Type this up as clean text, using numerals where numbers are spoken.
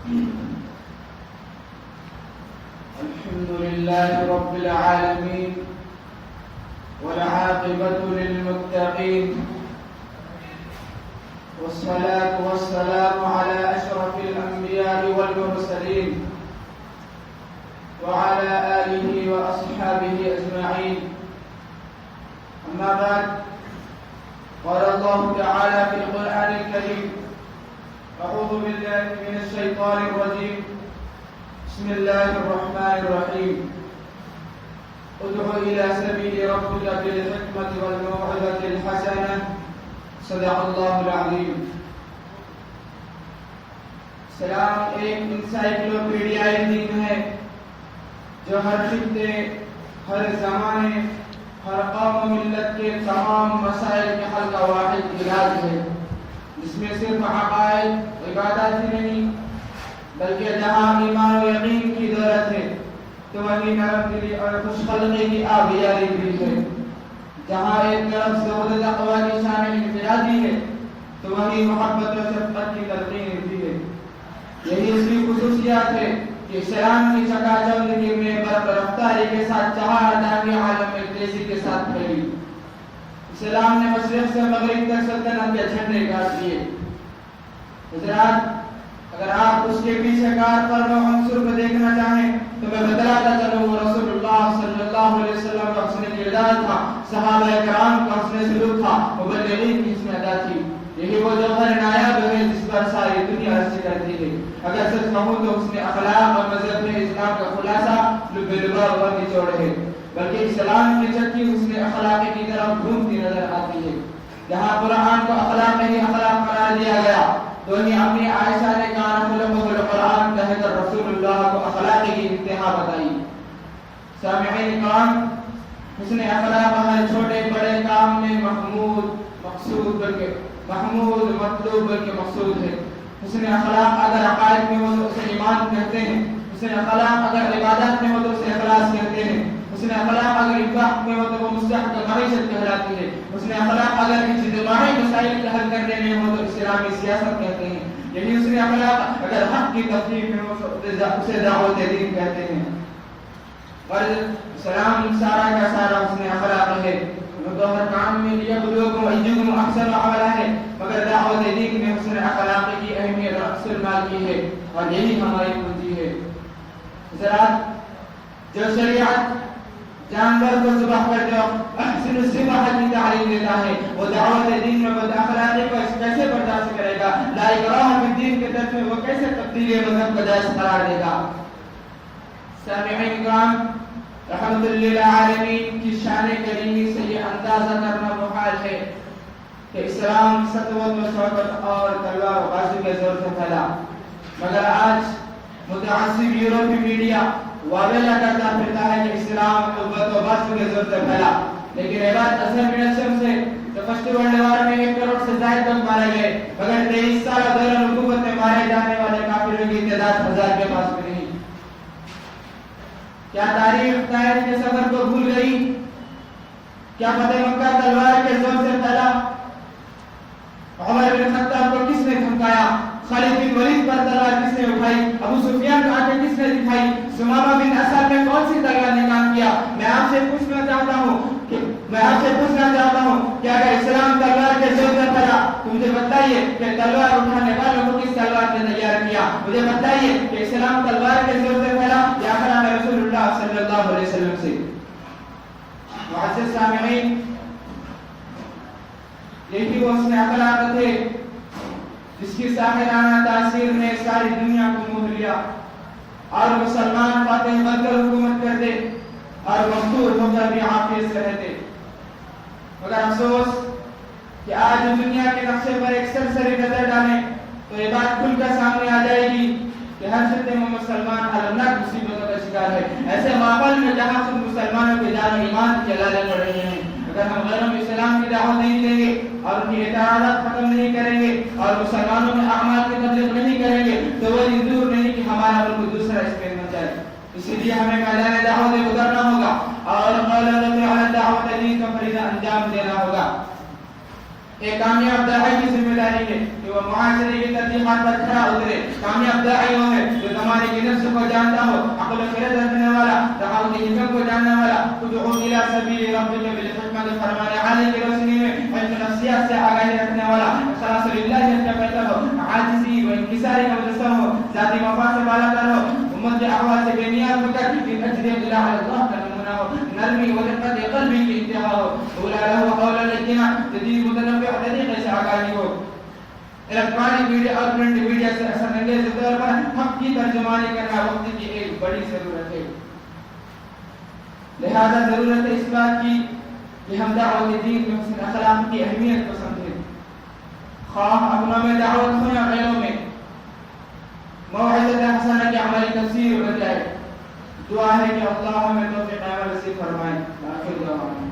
الحمد لله رب العالمين والعاقبة للمتقين والصلاة والسلام على أشرف الأنبياء والمرسلين وعلى آله وأصحابه أجمعين. أما بعد، قال الله تعالى في القرآن الكريم: أعوذ بالله من الشيطان الرجيم، بسم الله الرحمن الرحيم. ادع إلى سبيل ربك بالحكمة والموعظة الحسنة، صدق الله العظيم. سلام ایک انسائکلوپیڈیا دین ہے جو ہر خطے، ہر زمانے، ہر قوم و ملت کے تمام مسائل کے حل کا واحد علاج ہے، جس میں صرف عقائد عبادات ہی نہیں بلکہ جہاں ایمان و یقین کی دولت ہے تو وہیں نرم دلی اور خوش خلقی کی آبیاری بھی ہے. جہاں ایک طرف سے حضرت تقویٰ کی شان انفرادی ہے تو وہیں محبت و شفقت کی تلقین بھی ہے. یہی اس کی خصوصیات ہے کہ اسلام کی چکا چوندگی میں برق رفتاری کے ساتھ چہار دانی عالم میں تیزی کے ساتھ پھیلی. اسلام نے مشرق سے مغرب تک سلطنت کے جھنڈے گاڑ دیے. حضرات، اگر آپ اس کے پیچھے کار پر عنصر کو دیکھنا چاہیں تو میں بتلاتا چلوں وہ رسول اللہ صلی اللہ علیہ وسلم کا حسن کردار تھا، صحابہ کرام کا حسن سلوک تھا، مبلغین کی حسن ادا تھی. یہی وہ جوہر نایاب ہے جس پر ساری دنیا رشک کرتی ہے. اگر سچ کہوں تو حسن اخلاق اور مذہب میں اسلام کا خلاصہ لب لباب اور نچوڑ ہے، بلکہ اسلام کی چکی حسن اخلاق کی طرف گھومتی نظر آتی ہے. جہاں قرآن کو اخلاق ہی اخلاق قرار دیا گیا تو وہیں اپنی عائشہ نے کان خلقہ القرآن کہہ کر رسول اللہ کو اخلاق کی انتہا بتائی. سامعین کرام، حسن اخلاق ہر چھوٹے بڑے کام میں محمود مطلوب بلکہ مقصود ہے. حسن اخلاق اگر عقائد میں ہو تو اسے ایمان کہتے ہیں، حسن اخلاق اگر عبادات میں ہو تو اسے اخلاص کہتے ہیں، حسن اخلاق اگر انفاق میں ہو تو وہ مستحق معیشت کہلاتی ہے، حسن اخلاق اگر اجتماعی مسائل کا حل کرنے میں ہو تو اسلامی سیاست کہتے ہیں. یہی حسن اخلاق اگر حق کی تفریح میں ہو تو اسے دعوت دین کہتے ہیں. اور اسلام سارا کا سارا حسن اخلاق ہے. تو ہر کام میں لیبلوکم ایکم احسن عملا ہے، مگر دعوت دین میں حسن اخلاق کی اہمیت رأس المال کی ہے، اور یہی ہماری پونجی ہے. حضرات، جو شریعت جانور کو ذبح کرتے وقت احسن الذبح کی تعلیم دیتا ہے، وہ دعوت دین میں بد اخلاقی کو کیسے برداشت کرے گا؟ لا اکراہ فی الدین کے طرف میں وہ کیسے تبدیلی مذہب کو جائز قرار دے گا؟ سامعین کرام، رحمت للعالمین کی شان کریمی سے یہ اندازہ کرنا محال ہے کہ اسلام سطوت و شوکت اور تلوار و بازو کے زور سے پھیلا، مگر آج متعصب یورپی میڈیا واویلا کرتا پھرتا ہے کہ اسلام قوت و بازو کے زور سے پھیلا. لیکن یہ بات اثر میں نشر سے جو فرسٹ ورلڈ وار میں 1 کروڑ سے زائد لوگ مارے گئے، مگر 23 سال دوران حکومت میں مارے جانے والے کافروں کی تعداد 1000 کے پاس بھی نہیں. کیا تاریخ طائف کے سفر کو بھول گئی؟ کیا فتح مکہ تلوار کے زور سے پھیلا؟ عمر بن خطاب کو کس نے دھمکایا؟ خالد بن ولید پر تلوار کس نے اٹھائی؟ ابو سفیان کو آنکھیں کس نے دکھائی؟ سمامہ بن اسد نے کون سی تلوار نے کام کیا؟ میں آپ سے پوچھنا چاہتا ہوں کہ اگر اسلام تلوار کے زور سے پھیلا تو مجھے بتائیے کہ تلوار اٹھانے والوں کو کس تلوار نے تیار کیا؟ مجھے بتائیے کہ اسلام تلوار کے زور سے پھیلا یا اخلاق رسول اللہ صلی اللہ علیہ وسلم سے؟ معزز سامعین، یہی وہ حسن اخلاق تھے جس کی ساحرانہ تاثیر نے ساری دنیا کو موہ لیا، اور مسلمان فاتح بن کر حکومت کرتے اور مفتور ہو کر بھی عافیت سے رہتے. مگر افسوس کہ آج دنیا کے نقشے پر ایک سرسری نظر ڈالیں تو یہ بات کھل کر سامنے آ جائے گی کہ ہر خطے میں مسلمان المناک مصیبتوں کا شکار ہے. ایسے ماحول میں جہاں خود مسلمانوں کے جان و ایمان کی علالیں لڑ رہی ہیں، اگر ہم غیروں میں اسلام کی دعوت نہیں دیں گے اور ان کی اعتراضات ختم نہیں کریں گے اور مسلمانوں میں اعمال کی تبلیغ نہیں کریں گے تو وہ دور نہیں کہ ہمارا ملک دوسرا اسپین بن جائے. اسی لیے ہمیں میدان دعوت میں اترنا ہوگا اور قول علی دعوت دین کا فریضہ انجام دینا ہوگا. ایک کامیاب داعی کی ذمہ داری ہے کہ وہ معاشرے کی ترجیحات پر کھڑا اترے. کامیاب داعی وہ ہے جو زمانے کی نفس کو جانتا ہو, عقل و خرد رکھنے والا, دعوت کی حکم کو جاننے والا, ادعو الی سبیل ربک بالحکمت فرمان علی کی روشنی میں علم نفسیات سے آگاہی رکھنے والا, اخلاص للہ جل کہتا ہو, عاجزی و انکساری کا مجسم ہو, ذاتی مفاد سے بالا تر ہو, امت کے احوال سے بے نیاز ہو کر ان اجر اللہ علی اللہ کا نمونہ ہو, نرمی و رقت قلبی کی انتہا ہو, اولا له قول الاجتماع جدید متنوع طریقے سے آگاہی ہو. الیکٹرانک میڈیا اور پرنٹ میڈیا سے اثر انگیز طور پر حق کی ترجمانی کرنا وقت کی ایک بڑی ضرورت ہے. لہذا ضرورت ہے اس بات کی کہ ہم دعوت دین میں حسن اخلاق کی اہمیت کو سمجھیں, خواہ اپنوں میں دعوت ہو یا غیروں میں. موعظۃ حسنہ کی عملی تفسیر بن جائے. دعا ہے کہ اللہ ہمیں توفیق عمل نصیب فرمائے. آخر دعوانا